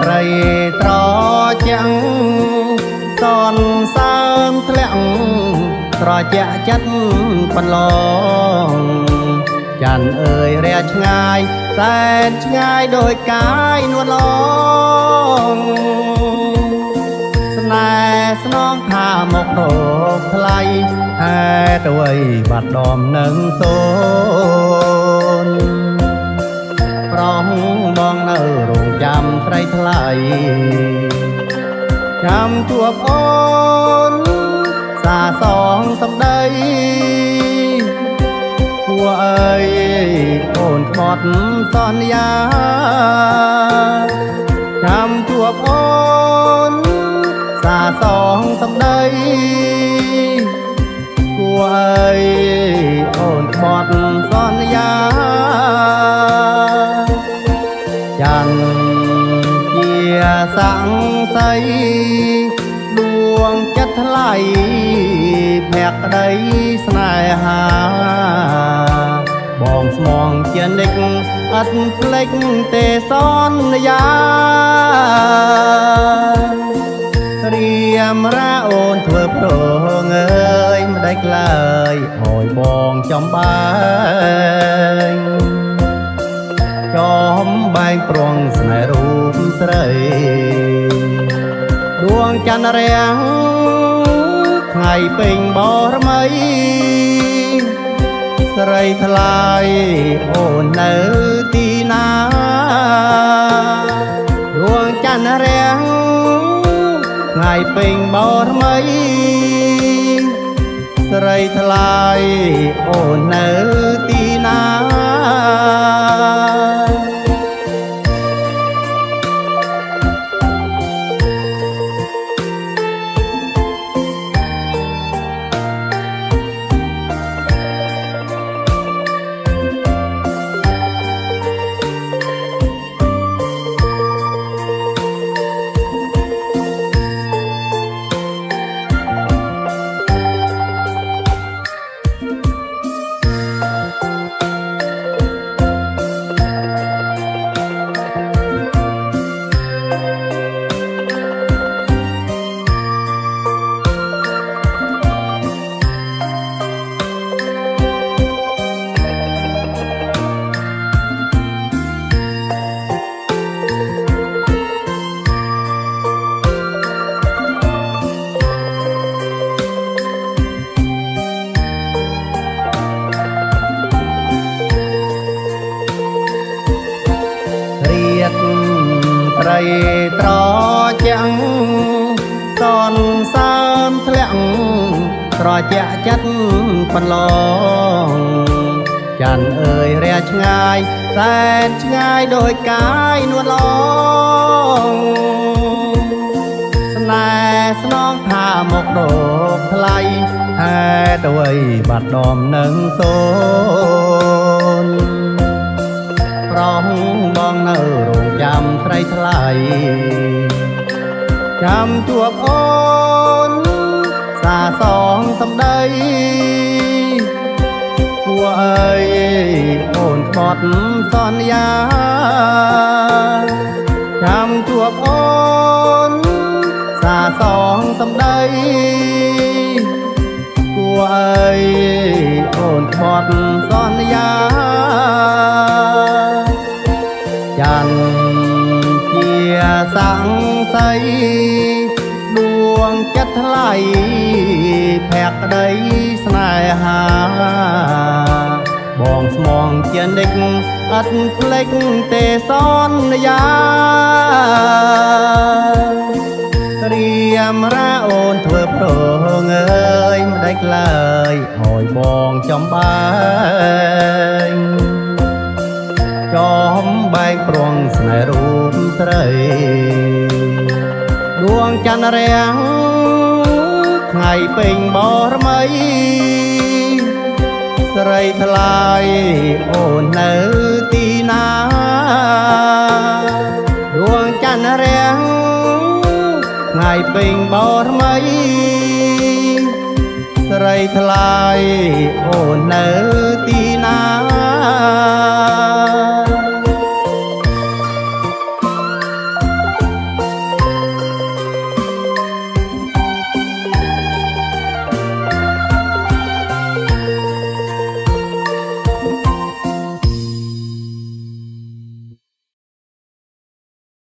ត្រីត្រជាក់សនសើមធ្លាក់ត្រជាក់ចិត្តបន្លងច័ន្ទអើយរះឆ្ងាយសែនឆ្ងាយដោយកាយនួនឡងស្នេហ៍ស្នងថាមករកថ្លៃហេតុអ្វីបាត់ដំនឹងសូនប្រងបងនៅរងចាំស្រីថ្លៃចាំជួបអូនសាសងសំដីគួរអើយអូនខ្មត់សន្យាចាំជួបអូនសាសងសំដីគួរអើយអូនខ្មត់សន្យាច័ន្ទជាសង្ស័យដួងចិត្តថ្លៃភក្តីស្នេហាបងស្មងជានិចអត់ភ្លេចទេសន្យារៀមរាអូនធ្វើប្រងអើយមិនដេចឡើយអើយបងចំបែងចំបែងប្រងស្នេហ៍រូបស្រីដួងច័ន្ទរាំងថ្ងៃពេញបរមីស្រីថ្លៃអូននៅទីណាដួងច័ន្ទរាំងថ្ងៃពេញបរមីស្រីថ្លៃអូននៅទីណាត្រីត្រជាក់សនសើមធ្លាក់ត្រជាក់ចិត្តបន្លងច័ន្ទអើយរះឆ្ងាយសែនឆ្ងាយដោយកាយនួនឡងស្នេហ៍ស្នងថាមករកថ្លៃហេតុអ្វីបាត់ដំនឹងសូនប្រងបងនៅរងចាំស្រីថ្លៃចាំជួបអូនសាសងសំដីគួរអើយអូនខ្មត់សន្យាចាំជួបអូនសាសងសំដីគួរអើយអូនខ្មត់សន្យាច័ន្ទជាសង្ស័យដួងចិត្តថ្លៃភក្តីស្នេហាបងស្មងជានិចអត់ភ្លេចទេសន្យារៀមរាអូនធ្វើប្រងអើយមិនដេចឡើយអើយបងចំបែងចំបែងប្រងស្នេហ៍រូបស្រីដួងច័ន្ទរាំងថ្ងៃពេញបរមីស្រីថ្លៃអូននៅទីណាដួងច័ន្ទរាំងថ្ងៃពេញបរមីស្រីថ្លៃអូននៅទីណា